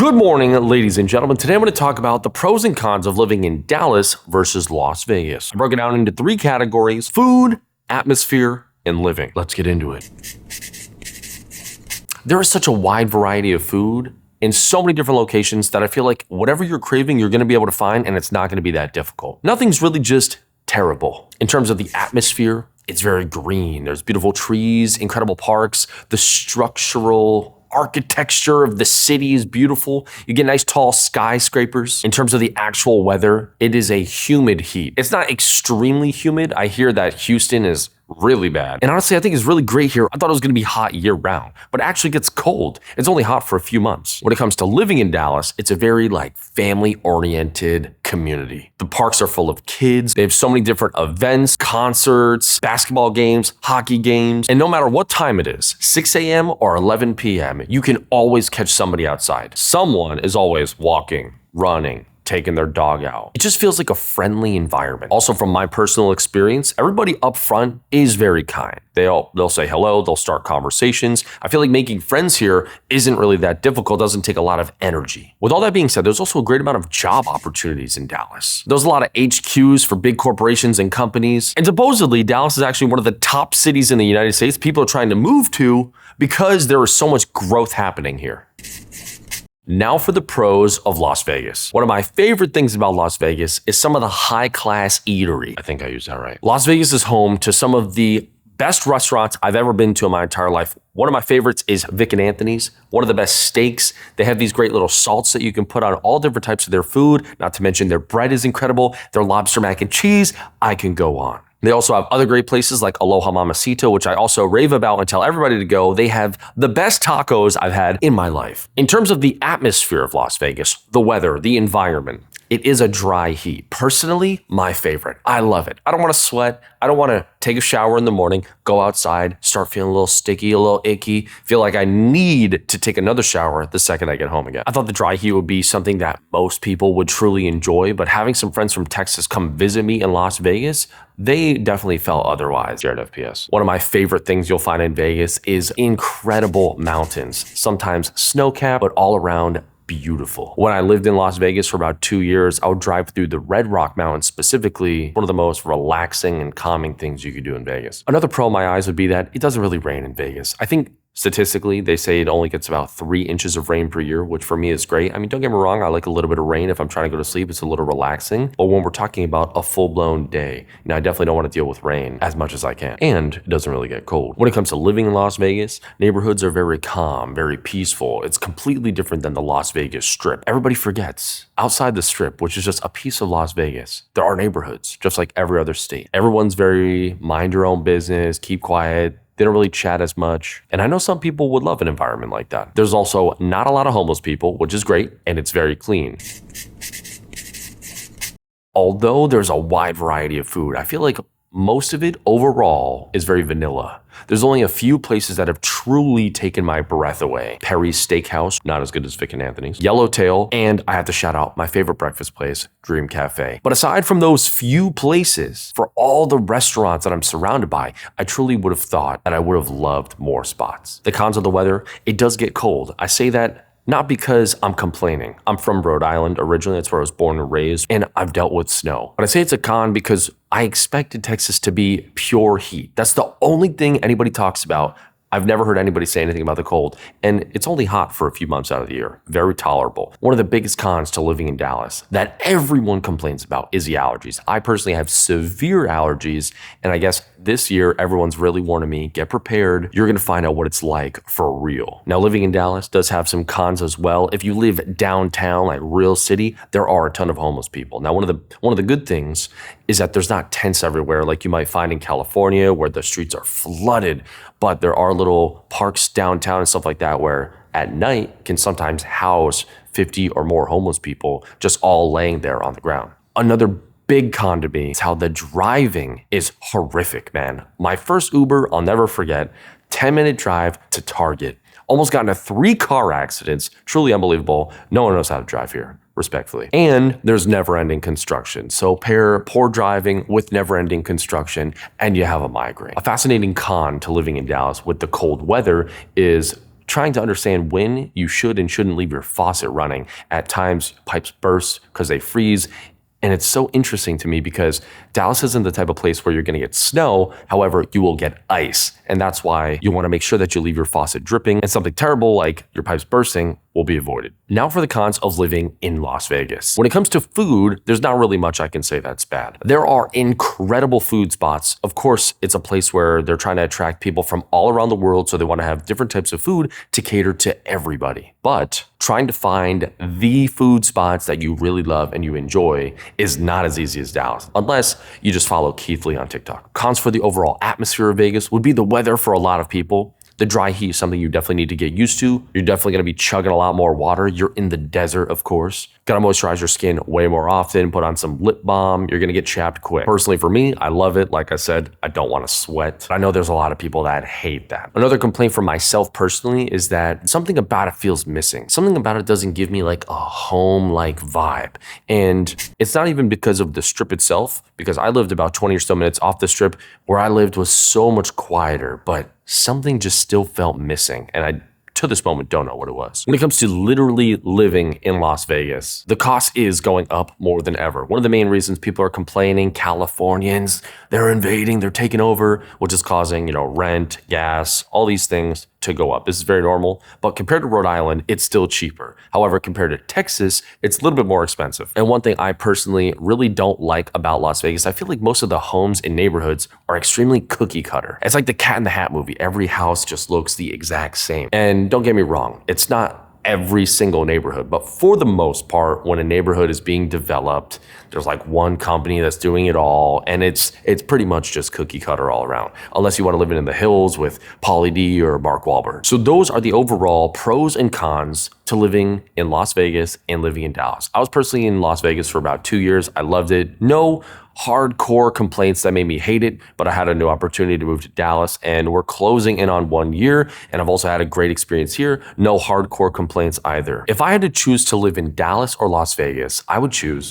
Good morning, ladies and gentlemen. Today I'm going to talk about the pros and cons of living in Dallas versus Las Vegas. I broke it down into three categories: food, atmosphere, and living. Let's get into it. There is such a wide variety of food in so many different locations that I feel like whatever you're craving, you're going to be able to find, and it's not going to be that difficult. Nothing's really just terrible. In terms of the atmosphere, it's very green. There's beautiful trees, incredible parks, the structural architecture of the city is beautiful. You get nice tall skyscrapers. In terms of the actual weather, it is a humid heat. It's not extremely humid. I hear that Houston is really bad. And honestly, I think it's really great here. I thought it was going to be hot year round, but it actually gets cold. It's only hot for a few months. When it comes to living in Dallas, it's a very family-oriented community. The parks are full of kids. They have so many different events, concerts, basketball games, hockey games. And no matter what time it is, 6 a.m. or 11 p.m., you can always catch somebody outside. Someone is always walking, running, taking their dog out. It just feels like a friendly environment. Also, from my personal experience, everybody up front is very kind. They'll say hello, they'll start conversations. I feel like making friends here isn't really that difficult, doesn't take a lot of energy. With all that being said, there's also a great amount of job opportunities in Dallas. There's a lot of HQs for big corporations and companies. And supposedly, Dallas is actually one of the top cities in the United States people are trying to move to because there is so much growth happening here. Now for the pros of Las Vegas. One of my favorite things about Las Vegas is some of the high-class eatery. I think I used that right. Las Vegas is home to some of the best restaurants I've ever been to in my entire life. One of my favorites is Vic and Anthony's, one of the best steaks. They have these great little salts that you can put on all different types of their food, not to mention their bread is incredible, their lobster mac and cheese, I can go on. They also have other great places like Aloha Mamacita, which I also rave about and tell everybody to go. They have the best tacos I've had in my life. In terms of the atmosphere of Las Vegas, the weather, the environment, it is a dry heat. Personally, my favorite. I love it. I don't want to sweat. I don't want to take a shower in the morning, go outside, start feeling a little sticky, a little icky, feel like I need to take another shower the second I get home again. I thought the dry heat would be something that most people would truly enjoy, but having some friends from Texas come visit me in Las Vegas, they definitely felt otherwise. Jared FPS. One of my favorite things you'll find in Vegas is incredible mountains, sometimes snow-capped, but all around beautiful. When I lived in Las Vegas for about 2 years, I would drive through the Red Rock Mountains specifically, one of the most relaxing and calming things you could do in Vegas. Another pro in my eyes would be that it doesn't really rain in Vegas. I think statistically, they say it only gets about 3 inches of rain per year, which for me is great. I mean, don't get me wrong, I like a little bit of rain. If I'm trying to go to sleep, it's a little relaxing. But when we're talking about a full-blown day, I definitely don't want to deal with rain as much as I can. And it doesn't really get cold. When it comes to living in Las Vegas, neighborhoods are very calm, very peaceful. It's completely different than the Las Vegas Strip. Everybody forgets, outside the Strip, which is just a piece of Las Vegas, there are neighborhoods, just like every other state. Everyone's very mind your own business, keep quiet. They don't really chat as much. And I know some people would love an environment like that. There's also not a lot of homeless people, which is great, and it's very clean. Although there's a wide variety of food, I feel like most of it overall is very vanilla. There's only a few places that have truly taken my breath away. Perry's Steakhouse, not as good as Vic and Anthony's. Yellowtail, and I have to shout out my favorite breakfast place, Dream Cafe. But aside from those few places, for all the restaurants that I'm surrounded by, I truly would have thought that I would have loved more spots. The cons of the weather, it does get cold. I say that not because I'm complaining. I'm from Rhode Island originally, that's where I was born and raised, and I've dealt with snow. But I say it's a con because I expected Texas to be pure heat. That's the only thing anybody talks about. I've never heard anybody say anything about the cold, and it's only hot for a few months out of the year. Very tolerable. One of the biggest cons to living in Dallas that everyone complains about is the allergies. I personally have severe allergies, and I guess this year everyone's really warning me, get prepared. You're gonna find out what it's like for real. Now, living in Dallas does have some cons as well. If you live downtown, like real city, there are a ton of homeless people. Now, one of the good things is that there's not tents everywhere like you might find in California where the streets are flooded, but there are little parks downtown and stuff like that where at night can sometimes house 50 or more homeless people just all laying there on the ground. Another big con to me is how the driving is horrific, man. My first Uber, I'll never forget, 10-minute drive to Target. Almost got into 3 car accidents. Truly unbelievable. No one knows how to drive here. Respectfully. And there's never-ending construction. So pair poor driving with never-ending construction and you have a migraine. A fascinating con to living in Dallas with the cold weather is trying to understand when you should and shouldn't leave your faucet running. At times, pipes burst because they freeze. And it's so interesting to me because Dallas isn't the type of place where you're going to get snow. However, you will get ice. And that's why you want to make sure that you leave your faucet dripping, and something terrible like your pipes bursting will be avoided. Now for the cons of living in Las Vegas. When it comes to food, there's not really much I can say that's bad. There are incredible food spots. Of course, it's a place where they're trying to attract people from all around the world, so they want to have different types of food to cater to everybody. But trying to find the food spots that you really love and you enjoy is not as easy as Dallas, unless you just follow Keith Lee on TikTok. Cons for the overall atmosphere of Vegas would be the weather for a lot of people. The dry heat is something you definitely need to get used to. You're definitely gonna be chugging a lot more water. You're in the desert, of course. Gotta moisturize your skin way more often, put on some lip balm. You're gonna get chapped quick. Personally, for me, I love it. Like I said, I don't wanna sweat. I know there's a lot of people that hate that. Another complaint for myself personally is that something about it feels missing. Something about it doesn't give me like a home-like vibe. And it's not even because of the strip itself, because I lived about 20 or so minutes off the strip. Where I lived was so much quieter, but something just still felt missing, and I, to this moment, don't know what it was. When it comes to literally living in Las Vegas, the cost is going up more than ever. One of the main reasons people are complaining, Californians, they're invading, they're taking over, which is causing, rent, gas, all these things to go up. This is very normal, but compared to Rhode Island, it's still cheaper. However, compared to Texas, it's a little bit more expensive. And one thing I personally really don't like about Las Vegas, I feel like most of the homes and neighborhoods are extremely cookie cutter. It's like the Cat in the Hat movie. Every house just looks the exact same. And don't get me wrong, it's not every single neighborhood, but for the most part, when a neighborhood is being developed, there's like one company that's doing it all, and it's pretty much just cookie cutter all around, unless you want to live in the hills with Pauly D or Mark Wahlberg. So those are the overall pros and cons to living in Las Vegas and living in Dallas. I was personally in Las Vegas for about 2 years. I loved it. No hardcore complaints that made me hate it, but I had a new opportunity to move to Dallas, and we're closing in on 1 year, and I've also had a great experience here. No hardcore complaints either. If I had to choose to live in Dallas or Las Vegas, I would choose